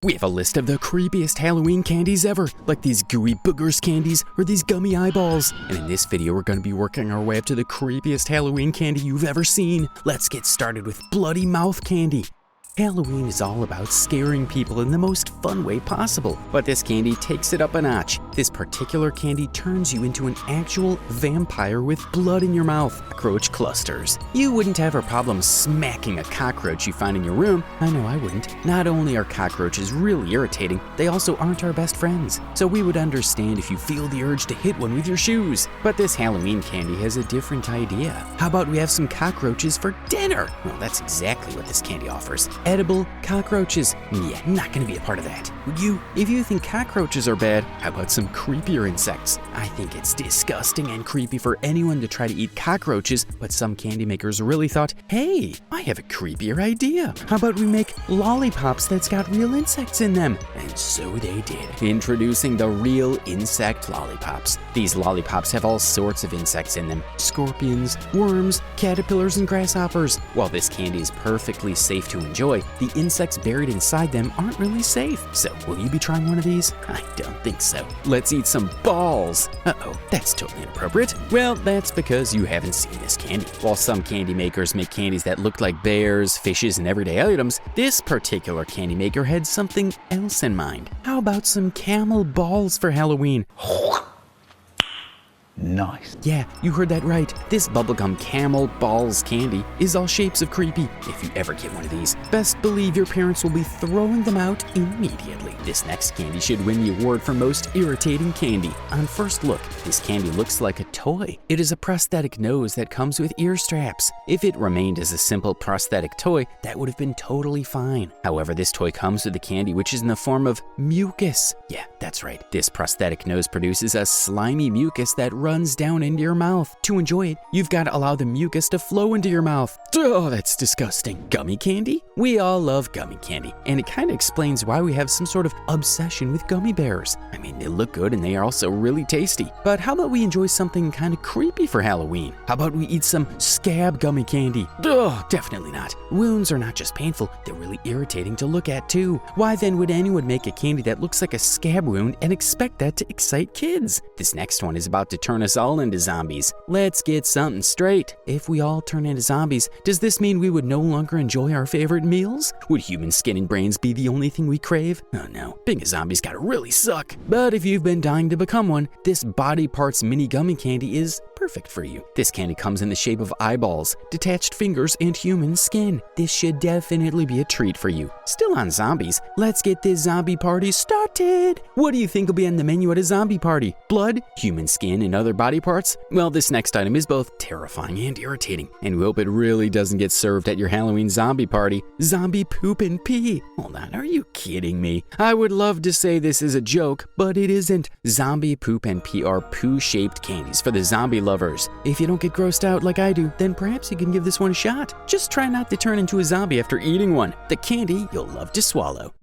We have a list of the creepiest Halloween candies ever, like these gooey boogers candies or these gummy eyeballs. And in this video, we're going to be working our way up to the creepiest Halloween candy you've ever seen. Let's get started with bloody mouth candy. Halloween is all about scaring people in the most fun way possible, but this candy takes it up a notch. This particular candy turns you into an actual vampire with blood in your mouth. Cockroach clusters. You wouldn't have a problem smacking a cockroach you find in your room. I know I wouldn't. Not only are cockroaches really irritating, they also aren't our best friends. So we would understand if you feel the urge to hit one with your shoes. But this Halloween candy has a different idea. How about we have some cockroaches for dinner? Well, that's exactly what this candy offers. Edible cockroaches. Yeah, not gonna be a part of that. Would you? If you think cockroaches are bad, how about some creepier insects? I think it's disgusting and creepy for anyone to try to eat cockroaches, but some candy makers really thought, hey, I have a creepier idea. How about we make lollipops that's got real insects in them? And so they did. Introducing the real insect lollipops. These lollipops have all sorts of insects in them. Scorpions, worms, caterpillars, and grasshoppers. While this candy is perfectly safe to enjoy, the insects buried inside them aren't really safe. So will you be trying one of these? I don't think so. Let's eat some balls. Uh-oh, that's totally inappropriate. Well, that's because you haven't seen this candy. While some candy makers make candies that look like bears, fishes, and everyday items, this particular candy maker had something else in mind. How about some camel balls for Halloween? Nice. Yeah, you heard that right. This bubblegum camel balls candy is all shapes of creepy. If you ever get one of these, best believe your parents will be throwing them out immediately. This next candy should win the award for most irritating candy. On first look, this candy looks like a toy. It is a prosthetic nose that comes with ear straps. If it remained as a simple prosthetic toy, that would have been totally fine. However, this toy comes with a candy which is in the form of mucus. Yeah, that's right. This prosthetic nose produces a slimy mucus that runs down into your mouth. To enjoy it, you've got to allow the mucus to flow into your mouth. Oh, that's disgusting. Gummy candy? We all love gummy candy, and it kind of explains why we have some sort of obsession with gummy bears. I mean, they look good and they are also really tasty. But how about we enjoy something kind of creepy for Halloween? How about we eat some scab gummy candy? Oh, definitely not. Wounds are not just painful, they're really irritating to look at too. Why then would anyone make a candy that looks like a scab wound and expect that to excite kids? This next one is about to turn us all into zombies. Let's get something straight. If we all turn into zombies, does this mean we would no longer enjoy our favorite meals? Would human skin and brains be the only thing we crave? Oh no, being a zombie's gotta really suck. But if you've been dying to become one, this body parts mini gummy candy is perfect for you. This candy comes in the shape of eyeballs, detached fingers, and human skin. This should definitely be a treat for you. Still on zombies, let's get this zombie party started. What do you think will be on the menu at a zombie party? Blood, human skin, and other body parts? Well, this next item is both terrifying and irritating, and we hope it really doesn't get served at your Halloween zombie party. Zombie poop and pee. Hold on, are you kidding me? I would love to say this is a joke, but it isn't. Zombie poop and pee are poo-shaped candies for the zombie lovers. If you don't get grossed out like I do, then perhaps you can give this one a shot. Just try not to turn into a zombie after eating one. The candy you'll love to swallow.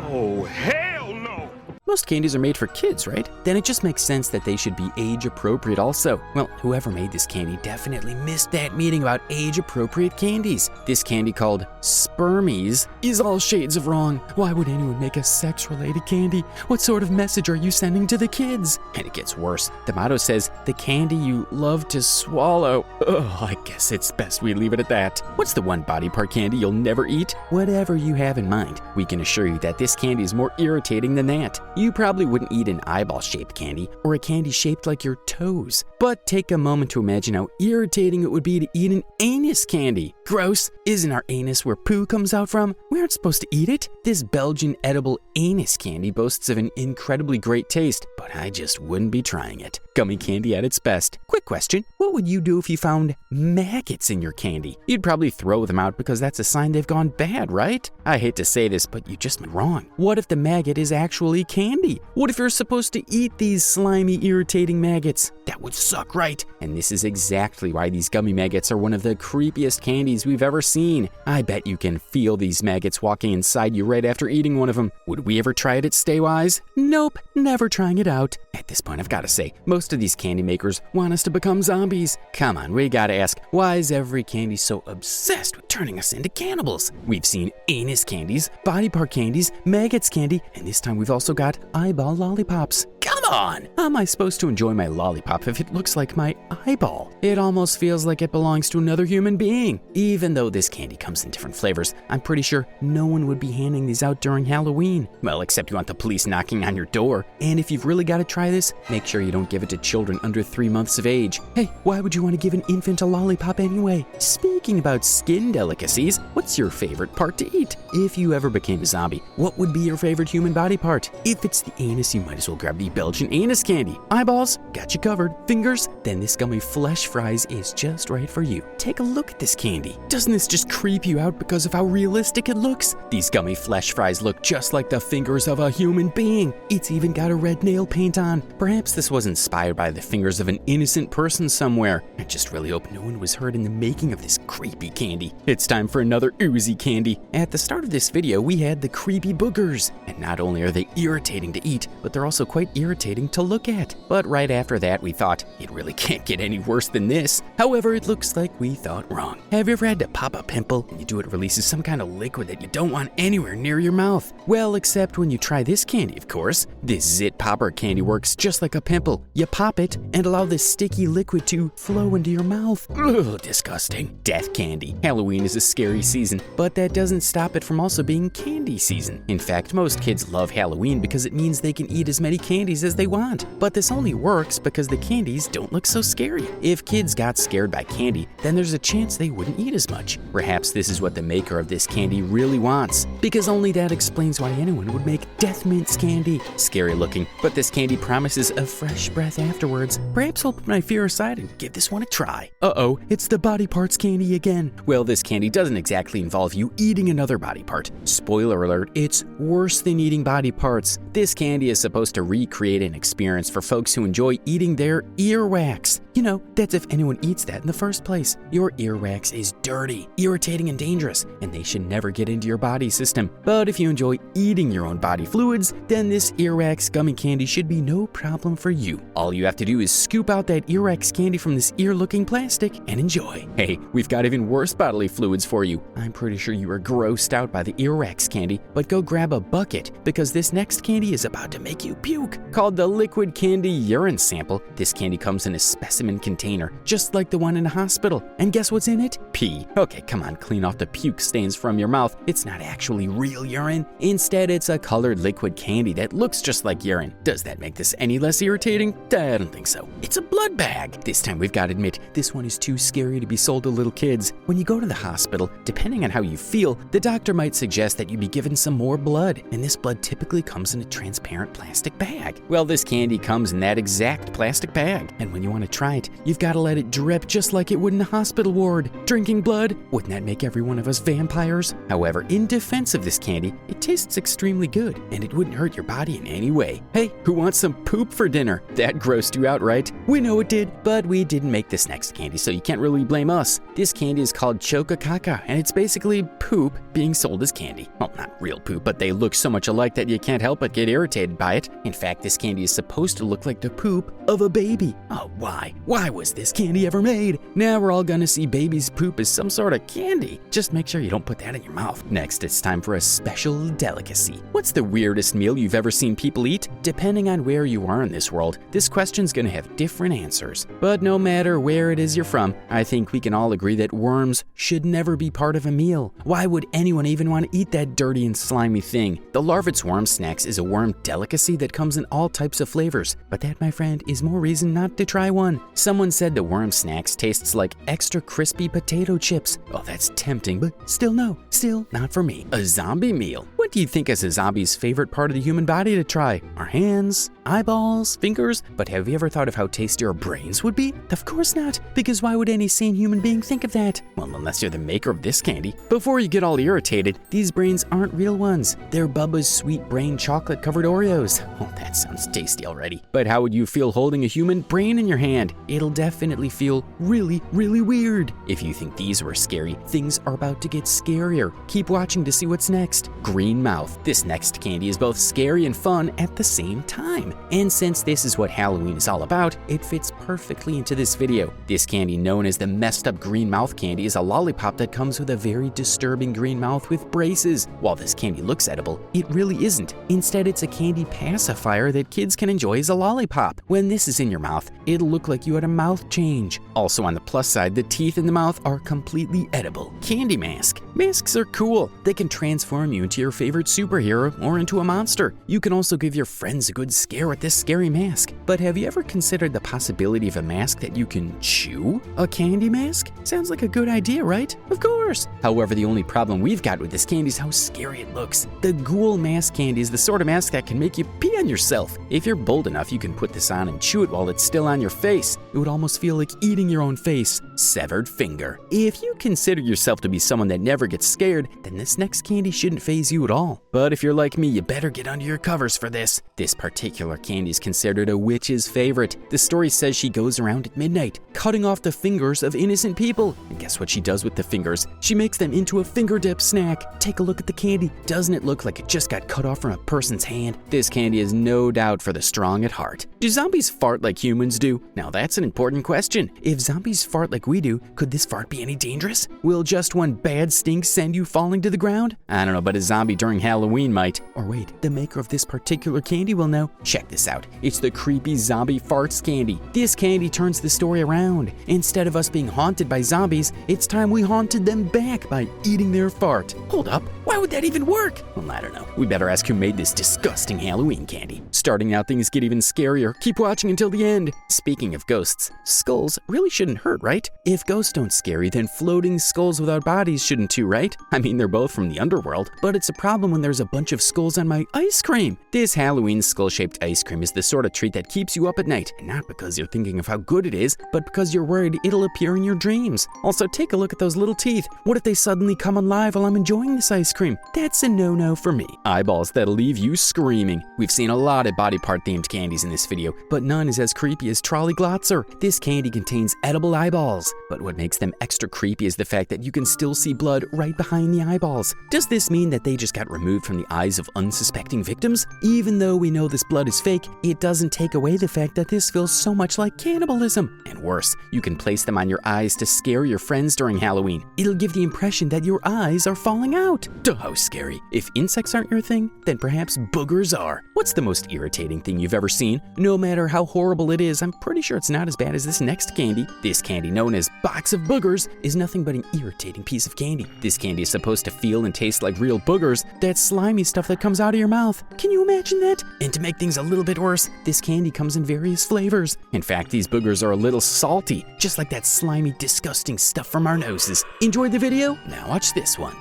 Oh, hell no! Most candies are made for kids, right? Then it just makes sense that they should be age-appropriate also. Well, whoever made this candy definitely missed that meeting about age-appropriate candies. This candy called Spermies is all shades of wrong. Why would anyone make a sex-related candy? What sort of message are you sending to the kids? And it gets worse. The motto says, the candy you love to swallow. Oh, I guess it's best we leave it at that. What's the one body part candy you'll never eat? Whatever you have in mind, we can assure you that this candy is more irritating than that. You probably wouldn't eat an eyeball-shaped candy or a candy shaped like your toes. But take a moment to imagine how irritating it would be to eat an anus candy. Gross! Isn't our anus where poo comes out from? We aren't supposed to eat it. This Belgian edible anus candy boasts of an incredibly great taste, but I just wouldn't be trying it. Gummy candy at its best. Quick question, what would you do if you found maggots in your candy? You'd probably throw them out because that's a sign they've gone bad, right? I hate to say this, but you just went wrong. What if the maggot is actually candy? What if you're supposed to eat these slimy, irritating maggots? That would suck, right? And this is exactly why these gummy maggots are one of the creepiest candies candies we've ever seen. I bet you can feel these maggots walking inside you right after eating one of them. Would we ever try it at Staywise? Nope, never trying it out. At this point, I've got to say, most of these candy makers want us to become zombies. Come on, we gotta ask, why is every candy so obsessed with turning us into cannibals? We've seen anus candies, body part candies, maggots candy, and this time we've also got eyeball lollipops. Come on! How am I supposed to enjoy my lollipop if it looks like my eyeball? It almost feels like it belongs to another human being. Even though this candy comes in different flavors, I'm pretty sure no one would be handing these out during Halloween. Well, except you want the police knocking on your door. And if you've really got to try this, make sure you don't give it to children under 3 months of age. Hey, why would you want to give an infant a lollipop anyway? Speaking about skin delicacies, what's your favorite part to eat? If you ever became a zombie, what would be your favorite human body part? If it's the anus, you might as well grab the Belgian anus candy. Eyeballs? Got you covered. Fingers? Then this gummy flesh fries is just right for you. Take a look at this candy. Doesn't this just creep you out because of how realistic it looks? These gummy flesh fries look just like the fingers of a human being. It's even got a red nail paint on. Perhaps this was inspired by the fingers of an innocent person somewhere. I just really hope no one was hurt in the making of this creepy candy. It's time for another oozy candy. At the start of this video, we had the creepy boogers. And not only are they irritating to eat, but they're also quite irritating to look at. But right after that, we thought, it really can't get any worse than this. However, it looks like we thought wrong. Have you ever had to pop a pimple and you do it releases some kind of liquid that you don't want anywhere near your mouth? Well, except when you try this candy, of course. This Zit Popper candy works just like a pimple. You pop it and allow this sticky liquid to flow into your mouth. Ugh, disgusting. Death candy. Halloween is a scary season, but that doesn't stop it from also being candy season. In fact, most kids love Halloween because it means they can eat as many candies as they want. But this only works because the candies don't look so scary. If kids got scared by candy, then there's a chance they wouldn't eat as much. Perhaps this is what the maker of this candy really wants, because only that explains why anyone would make Death Mints candy. Scary looking, but this candy promises a fresh breath afterwards. Perhaps I'll put my fear aside and give this one a try. Uh-oh, it's the body parts candy again. Well, this candy doesn't exactly involve you eating another body part. Spoiler alert, it's worse than eating body parts. This candy is supposed to recreate an experience for folks who enjoy eating their earwax. You know, that's if anyone eats that in the first place. Your earwax is dirty, irritating, and dangerous, and they should never get into your body system. But if you enjoy eating your own body fluids, then this earwax gummy candy should be no problem for you. All you have to do is scoop out that earwax candy from this ear-looking plastic and enjoy. Hey, we've got even worse bodily fluids for you. I'm pretty sure you are grossed out by the earwax candy, but go grab a bucket, because this next candy is about to make you puke. Called the Liquid Candy Urine Sample, this candy comes in a specimen container, just like the one in a hospital. And guess what's in it? Pee. Okay, come on, clean off the puke stains from your mouth. It's not actually real urine. Instead, it's a colored liquid candy that looks just like urine. Does that make this any less irritating? I don't think so. It's a blood bag. This time we've got to admit, this one is too scary to be sold to little kids. When you go to the hospital, depending on how you feel, the doctor might suggest that you be given some more blood, and this blood typically comes in a transparent plastic bag. Well, this candy comes in that exact plastic bag, and when you want to try it, you've got to let it drip just like it would in a hospital ward. Drinking blood? Wouldn't that make every one of us vampires? However, in defense of this candy, it tastes extremely good, and it wouldn't hurt your body in any way. Hey, who wants some poop for dinner? That grossed you out, right? We know it did, but we didn't make this next candy, so you can't really blame us. This candy is called Choca-Caca, and it's basically poop being sold as candy. Well, not real poop, but they look so much alike that you can't help but get irritated by it. In fact, this candy is supposed to look like the poop of a baby. Oh, why? Why was this candy ever made? Now we're all gonna see baby's poop as some sort of candy. Just make sure you don't put that in your mouth. Next, it's time for a special delicacy. What's the weirdest meal you've ever seen people eat? Depending on where you are in this world, this question's gonna have different answers. But no matter where it is you're from, I think we can all agree that worms should never be part of a meal. Why would anyone even want to eat that dirty and slimy thing? The Larvitz Worm Snacks is a worm delicacy that comes in all types of flavors, but that, my friend, is more reason not to try one. Someone said the worm snacks tastes like extra crispy potato chips. Oh, that's tempting, but still not for me. A zombie meal? What do you think is a zombie's favorite part of the human body to try? Are hands, eyeballs, fingers, but have you ever thought of how tasty our brains would be? Of course not, because why would any sane human being think of that? Well, unless you're the maker of this candy. Before you get all irritated, these brains aren't real ones. They're Bubba's sweet brain chocolate covered Oreos. Oh, that sounds tasty already. But how would you feel holding a human brain in your hand? It'll definitely feel really, really weird. If you think these were scary, things are about to get scarier. Keep watching to see what's next. Green mouth. This next candy is both scary and fun at the same time. And since this is what Halloween is all about, it fits perfectly into this video. This candy, known as the messed up green mouth candy, is a lollipop that comes with a very disturbing green mouth with braces. While this candy looks edible, it really isn't. Instead, it's a candy pacifier that kids can enjoy as a lollipop. When this is in your mouth, it'll look like you had a mouth change. Also on the plus side, the teeth in the mouth are completely edible. Candy mask. Masks are cool. They can transform you into your favorite superhero or into a monster. You can also give your friends a good scare with this scary mask. But have you ever considered the possibility of a mask that you can chew? A candy mask? Sounds like a good idea, right? Of course. However, the only problem we've got with this candy is how scary it looks. The ghoul mask candy is the sort of mask that can make you pee on yourself. If you're bold enough, you can put this on and chew it while it's still on your face. It would almost feel like eating your own face. Severed finger. If you consider yourself to be someone that never gets scared, then this next candy shouldn't faze you at all. But if you're like me, you better get under your covers for this. This particular candy is considered a witch's favorite. The story says she goes around at midnight, cutting off the fingers of innocent people. And guess what she does with the fingers? She makes them into a finger dip snack. Take a look at the candy. Doesn't it look like it just got cut off from a person's hand? This candy is no doubt for the strong at heart. Do zombies fart like humans do? Now that's an important question. If zombies fart like we do, could this fart be any dangerous? Will just one bad stink send you falling to the ground? I don't know, but a zombie during Halloween might. Or wait, the maker of this particular candy will know. Check this out. It's the creepy zombie farts candy. This candy turns the story around. Instead of us being haunted by zombies, it's time we haunted them back by eating their fart. Hold up, why would that even work? Well, I don't know. We better ask who made this disgusting Halloween candy. Starting out, things get even scarier. Keep watching until the end. Speaking of ghosts, skulls really shouldn't hurt, right? If ghosts don't scare you, then floating skulls without bodies shouldn't too, right? I mean, they're both from the underworld, but it's a problem when there's a bunch of skulls on my ice cream. This Halloween skull-shaped ice cream is the sort of treat that keeps you up at night, and not because you're thinking of how good it is, but because you're worried it'll appear in your dreams. Also, take a look at those little teeth. What if they suddenly come alive while I'm enjoying this ice cream? That's a no-no for me. Eyeballs that'll leave you screaming. We've seen a lot of body part themed candies in this video, but none is as creepy as Trolley Glotzer. This candy contains edible eyeballs, but what makes them extra creepy is the fact that you can still see blood right behind the eyeballs. Does this mean that they just got removed from the eyes of unsuspecting victims? Even though we know this blood is fake, it doesn't take away the fact that this feels so much like cannibalism. And worse, you can place them on your eyes to scare your friends during Halloween. It'll give the impression that your eyes are falling out. Duh, how scary. If insects aren't your thing, then perhaps boogers are. What's the most irritating thing you've ever seen? No matter how horrible it is, I'm pretty sure it's not as bad as this next candy. This candy, known as Box of Boogers, is nothing but an irritating piece of candy. This candy is supposed to feel and taste like real boogers, that slimy stuff that comes out of your mouth. Can you imagine that? And to make things a little bit worse, this candy comes in various flavors. In fact, these boogers are a little salty, just like that slimy, disgusting stuff from our noses. Enjoyed the video? Now watch this one.